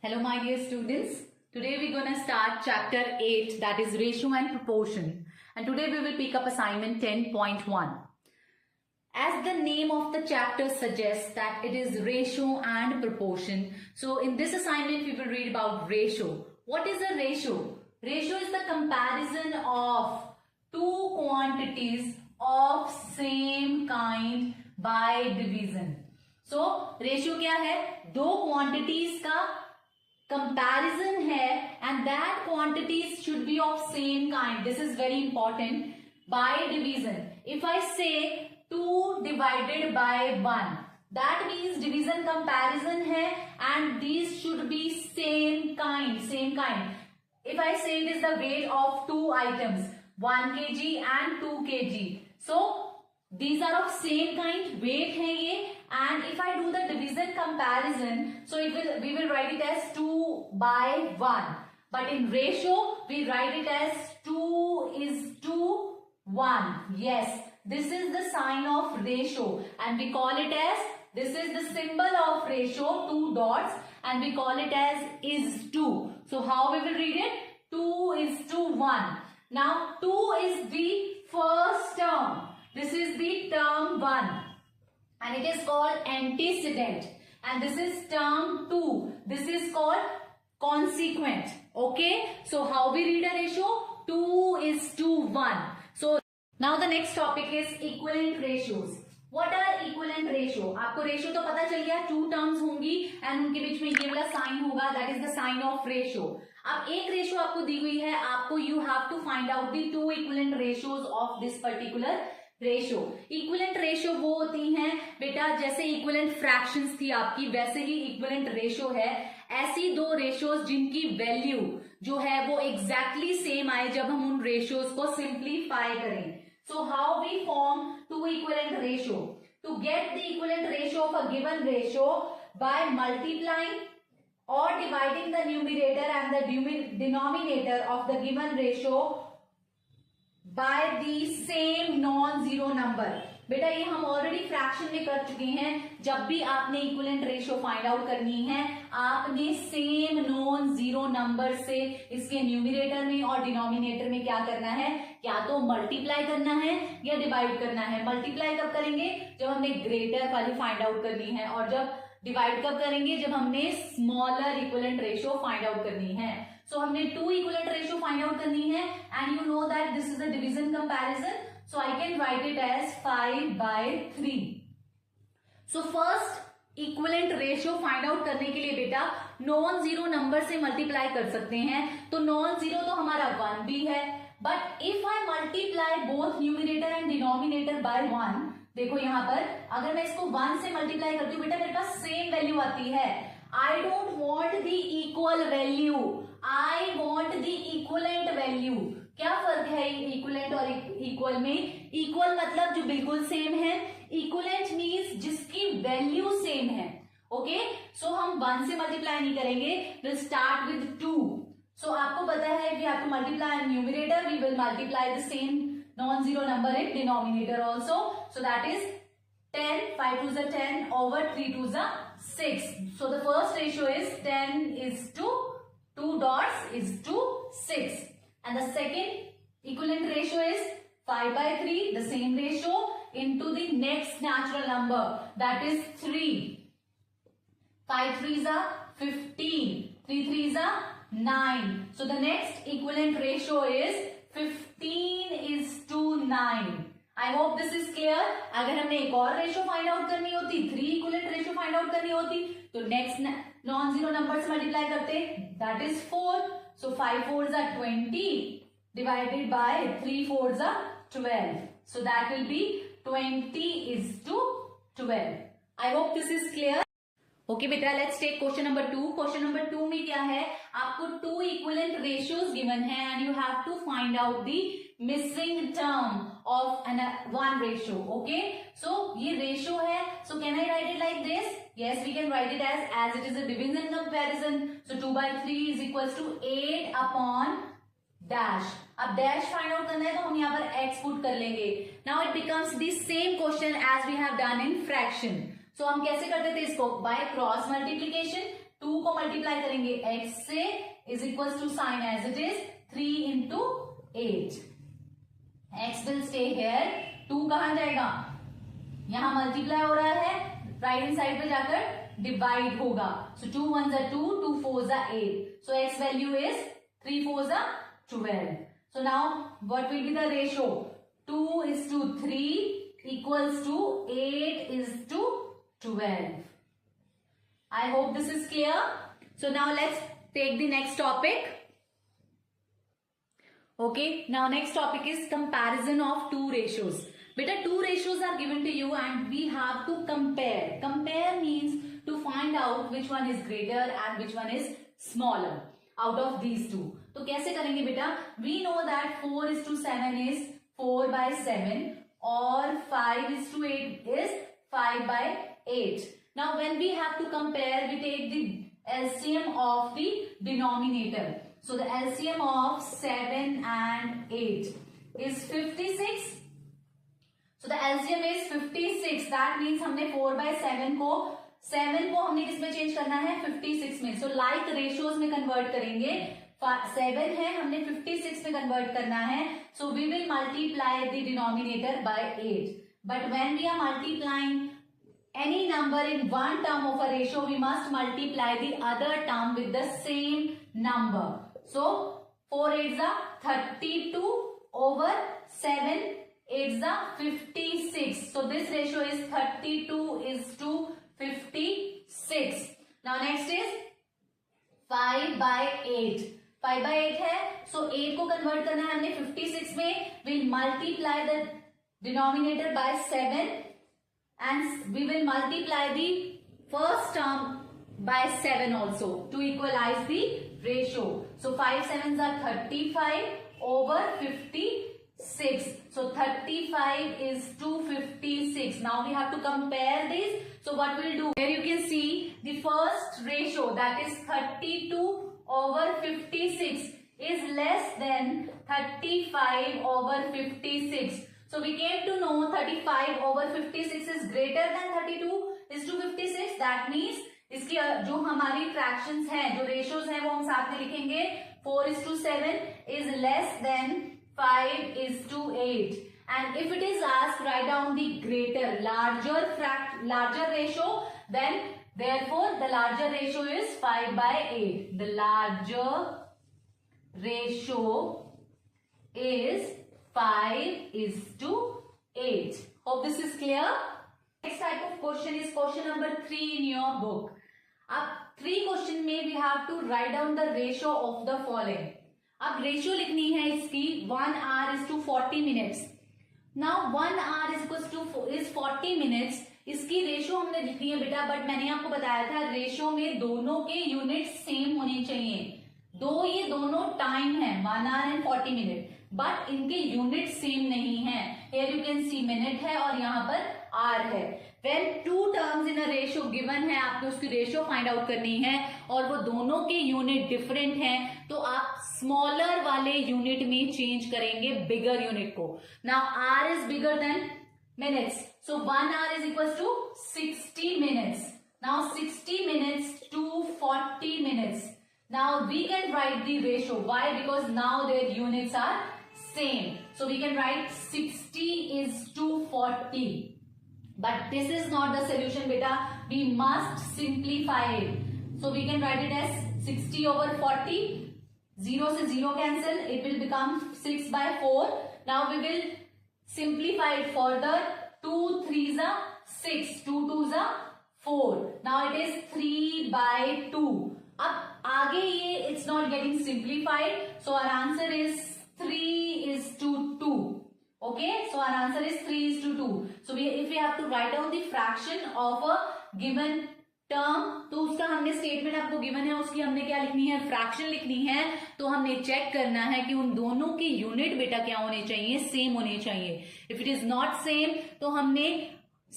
Hello my dear students. Today we're going to start chapter 8, that is ratio and proportion. And today we will pick up assignment 10.1. As the name of the chapter suggests that it is ratio and proportion. So in this assignment we will read about ratio. What is a ratio? Ratio is the comparison of two quantities of same kind by division. So ratio क्या है? दो quantities का comparison है and that quantities should be of same kind. This is very important. By division. If I say 2 divided by 1, that means division comparison है and these should be same kind. Same kind. If I say it is the weight of two items, 1 kg and 2 kg. So these are of same kind, weight है ये, and if I do the division comparison, so we will write it as 2 by 1. But in ratio, we write it as 2 is to 1. Yes, this is the sign of ratio, and we call it as, this is the symbol of ratio, 2 dots, and we call it as is to. So how we will read it? 2 is to 1. Now 2 is the first term. This is the term 1 and it is called antecedent, and this is term 2. This is called consequent. Okay, so how we read a ratio? 2 is to 1. So now the next topic is equivalent ratios. What are equivalent ratio? आपको ratio तो पता चल गया, to terms होंगी and उनके बीच में ये वाला साइन होगा, that is the sign of ratio. अब एक रेशियो आपको दी हुई है, आपको you have to find out the two equivalent ratios of this particular ratio. Equivalent ratio वो होती हैं बेटा, जैसे इक्विवेलेंट फ्रैक्शंस थी आपकी, वैसे ही इक्विवेलेंट रेशियो है ऐसी दो रेशियोज जिनकी वैल्यू जो है वो एग्जैक्टली सेम आए जब हम उन रेशियोज को सिंप्लीफाई करें. So how we form two equivalent ratio? To get the equivalent ratio of a given ratio by multiplying or dividing the numerator and the denominator of the given ratio by the same non-zero number. बेटा ये हम already fraction में कर चुके हैं. जब भी आपने इक्विवेलेंट रेशियो फाइंड आउट करनी है, आपने सेम नॉन जीरो नंबर से इसके न्यूमरेटर में और डिनोमिनेटर में क्या करना है, या तो मल्टीप्लाई करना है या डिवाइड करना है. मल्टीप्लाई कब करेंगे? जब हमने ग्रेटर वाली फाइंड आउट करनी है, और जब डिवाइड कब करेंगे? जब हमने smaller equivalent ratio find out करनी है. सो हमने two equivalent ratio find out करनी है and you know that this is the division comparison. So I can write it as 5 by 3. So first equivalent ratio find out करने के लिए बेटा non zero number से multiply कर सकते हैं. तो नॉन जीरो तो हमारा 1 भी है, but if I multiply both numerator and denominator by 1, देखो यहाँ पर अगर मैं इसको 1 से मल्टीप्लाई करती हूँ बेटा, मेरे पास सेम वैल्यू आती है. I don't want the equal value, I want the equivalent value. क्या फर्क है इक्वलेंट और इक्वल में? इक्वल मतलब जो बिल्कुल सेम है, इक्वलेंट मींस जिसकी वैल्यू सेम है. ओके, सो हम 1 से मल्टीप्लाई नहीं करेंगे, विल स्टार्ट विद 2. सो आपको पता है we have to multiply numerator, we will multiply the same non zero number in denominator also. So that is 10, 5 2s are 10 over 3 2s are 6. So the first ratio is 10 is to 2 dots is to 6. And the second equivalent ratio is 5 by 3, the same ratio, into the next natural number, that is 3. 5 3s are 15, 3 3s are 9. So the next equivalent ratio is 15 is to 9. I hope this is clear. अगर हमने एक और ratio find out करनी होती, 3 equivalent ratio find out करनी होती, तो next non zero number से मल्टीप्लाई करते, that is 4. So 5 4s are 20 divided by 3 4s are 12. So that will be 20 is to 12. I hope this is clear. Okay बेटा, let's take question number 2. Question number 2 में क्या है? आपको two equivalent ratios given है and you have to find out the missing term of one ratio. Okay, so ये ratio है. So can I write it like this? Yes, we can write it as it is a division comparison. So 2 by 3 is equals to 8 upon dash. अब dash find out करना है तो हम यहाँ पर x put कर लेंगे. Now it becomes the same question as we have done in fraction. So हम कैसे करते थे इसको? By cross multiplication. 2 को मल्टीप्लाई करेंगे x से is equal to sign as it is 3 into 8. x will stay here. 2 कहां जाएगा, यहां मल्टीप्लाई हो रहा है, राइट हैंड साइड पे जाकर डिवाइड होगा. सो 2 1s are 2, 2 4s are 8. So x value is 3 4s are 12. So now what will be the ratio? 2 is to 3 equals to 8 is to 12. I hope this is clear. So now let's take the next topic. Okay, now next topic is comparison of two ratios. Beta, two ratios are given to you and we have to compare. Compare means to find out which one is greater and which one is smaller out of these two. तो कैसे करेंगे बेटा? We know that 4 is to 7 is 4 by 7 और 5 is to 8 is 5 by 8. Now when we have to compare, we take the LCM of the denominator. So the LCM of 7 and 8 is 56. So the LCM is 56. That means हमने 4 by 7 को हमने किस में change करना है, 56 में. So like ratios में convert करेंगे. 7 है, हमने 56 में कन्वर्ट करना है. So we will multiply the denominator by 8. But when we are multiplying any number in one term of a ratio, we must multiply the other term with the same number. So 4 8s are 32 over 7 8s are 56. So this ratio is 32 is to 56. Now next is 5 by 8. 5 by 8 है, so 8 को convert करना है हमने 56 में. We'll multiply the denominator by 7 and we will multiply the first term by 7 also to equalize the ratio. So 5 7s are 35 over 56. So 35 is to 56. Now we have to compare this. So what we'll do, here you can see the first ratio, that is 32 over 56 is less than 35 over 56. So we came to know 35 over 56 is greater than 32 is to 56. That means इसकी जो हमारी fractions हैं, जो ratios हैं, वो हम साथ में लिखेंगे. 4 is to 7 is less than 5 is to 8. And if it is asked, write down the greater, larger ratio, then therefore the larger ratio is 5 by 8. The larger ratio is 5 is to 8. Hope this is clear. Next type of question is question number 3 in your book. अब 3 question में we have to write down the ratio of the following. अब ratio लिखनी है इसकी 1 hour is to 40 minutes. Now 1 hour is 40 minutes. इसकी ratio हमने लिखनी है बेटा, बट मैंने आपको बताया था रेशियो में दोनों के यूनिट सेम होने चाहिए. ये दोनों टाइम है 1 hour and 40 minute, बट इनके यूनिट सेम नहीं है. Here you can see minute है और यहाँ पर आर है. When two terms in a ratio given है, आपको उसकी रेशियो फाइंड आउट करनी है और वो दोनों के यूनिट डिफरेंट हैं, तो आप स्मॉलर वाले यूनिट में चेंज करेंगे बिगर यूनिट को. Now hour is bigger than minutes, so 1 hour is equals to 60 minutes. Now 60 minutes to 40 minutes. Now we can write the ratio. Why? Because now their units are same. So we can write 60 is to 40. But this is not the solution beta. We must simplify it. So we can write it as 60 over 40. 0 से 0 cancel. It will become 6 by 4. Now we will simplify it further. 2 3s are 6. 2 2s are 4. Now it is 3 by 2. अब आगे ये it's not getting simplified. So our answer is 3 is to 2. Okay, so our answer is 3 is to 2. So if we have to write down the fraction of a given term, तो उसका हमने statement आपको given है, उसकी हमने क्या लिखनी है, फ्रैक्शन लिखनी है. तो हमने चेक करना है कि उन दोनों के यूनिट बेटा क्या होने चाहिए, सेम होने चाहिए. If it is not same तो हमने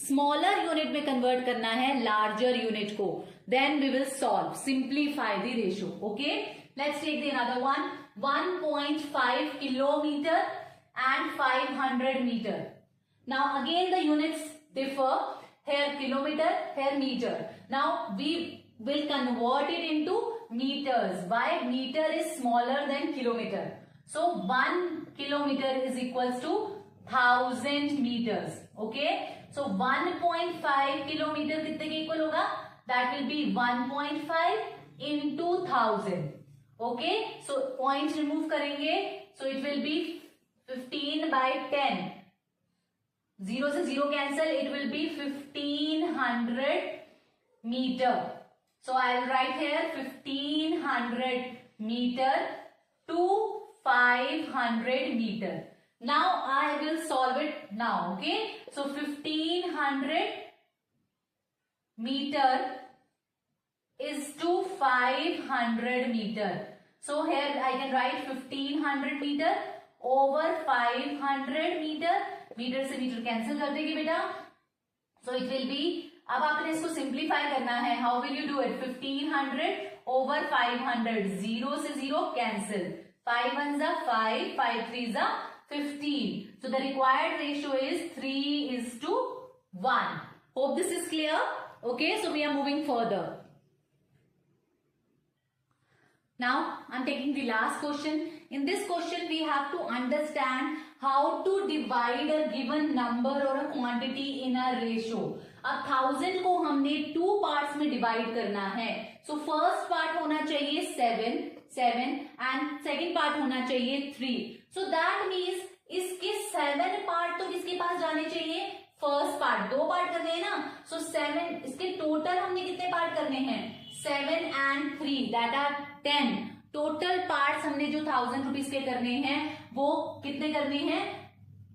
स्मॉलर यूनिट में कन्वर्ट करना है लार्जर यूनिट को. Then we will solve, simplify the ratio. Okay, let's take the another one. 1.5 kilometer and 500 meter. Now again the units differ. Here kilometer, here meter. Now we will convert it into meters. Why? Meter is smaller than kilometer. So 1 kilometer is equals to 1000 meters. Okay. So 1.5 kilometer कितने के equal होगा? That will be 1.5 into 1000. Okay. So points remove करेंगे. So it will be 15 by 10. 0 से 0 cancel. It will be 1500 meter. So I'll write here 1500 meter to 500 meter. Now I will solve it now. Okay. So 1500 meter is to 500 meter. So here I can write 1500 meter over 500 meter. Metre से metre cancel कर देंगे बेटा. So it will be, अब आपने इसको simplify करना है. How will you do it? 1500 over 500. 0 से 0 कैंसिल. 5 1 जा 5, 5 3 जा 15. So the required ratio is 3:1. Hope this is clear. Okay, so we are moving further. Now I'm taking the last question. In this question we have to understand how to divide a given number or a quantity in a ratio. अब 1000 को हमने 2 parts में divide करना है. So first part होना चाहिए 7 and second part होना चाहिए 3. So that means इसके 7 पार्ट तो किसके पास जाने चाहिए? First part. 2 पार्ट करने हैं ना. So 7, इसके टोटल हमने कितने पार्ट करने हैं? 7 and 3 that are 10. Total parts हमने जो 1000 रुपीज के करने हैं वो कितने करने हैं?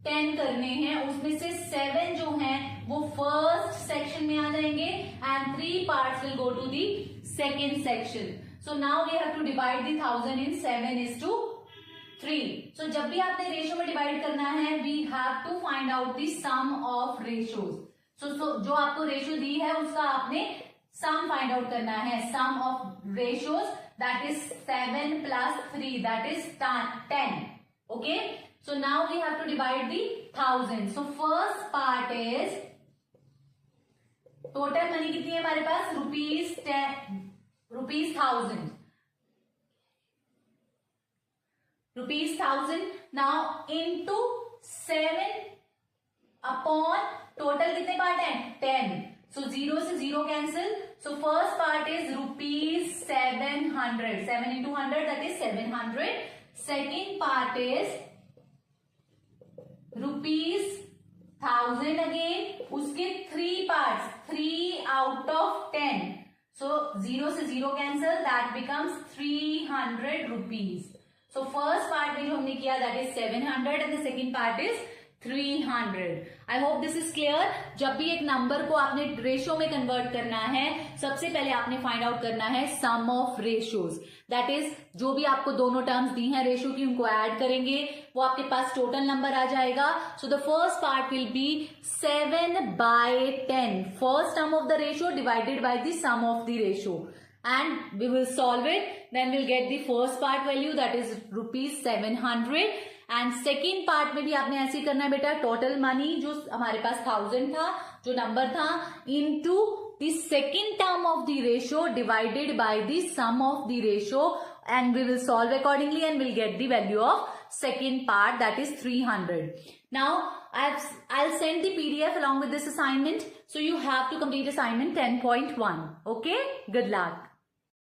10 करने हैं. उसमें से 7 जो हैं वो फर्स्ट सेक्शन में आ जाएंगे and 3 parts will go to the second section. So now we have to divide the 1000 in 7:3. So जब भी आपने रेशियो में डिवाइड करना है we have to find out the sum of ratios. So जो आपको रेशियो दी है उसका आपने सम फाइंड आउट करना है. सम of ratios that is 7 plus 3 that is 10. Okay. So now we have to divide the 1000. So first part is total money कितनी है हमारे पास? Rupees 1000. Now into 7 upon total कितने पार्ट है? 10. So 0 से 0 cancel. So first part is rupees 700. 7 into 100 that is 700. Second part is rupees 1000 again. उसके 3 parts. 3 out of 10. So 0 से 0 cancel. That becomes 300 rupees. So first part में जो हमने किया that is 700 and the second part is 300. I hope this is clear. जब भी एक number को आपने रेशियो में कन्वर्ट करना है सबसे पहले आपने फाइंड आउट करना है सम ऑफ रेशियोज. दैट इज जो भी आपको दोनों टर्म्स दी हैं रेशियो की उनको ऐड करेंगे वो आपके पास टोटल नंबर आ जाएगा. So the first part will be 7/10. First term of the ratio divided by the sum of the ratio and we will solve it. Then we'll get the first part value that is rupees 700. And second part में भी आपने ऐसे ही करना है बेटा. Total money जो हमारे पास 1000 था जो नंबर था into the second term of the ratio divided by the sum of the ratio and we will solve accordingly and will get the value of second part that is 300. Now I'll send the PDF along with this assignment. So you have to complete assignment 10.1. Okay? Good luck.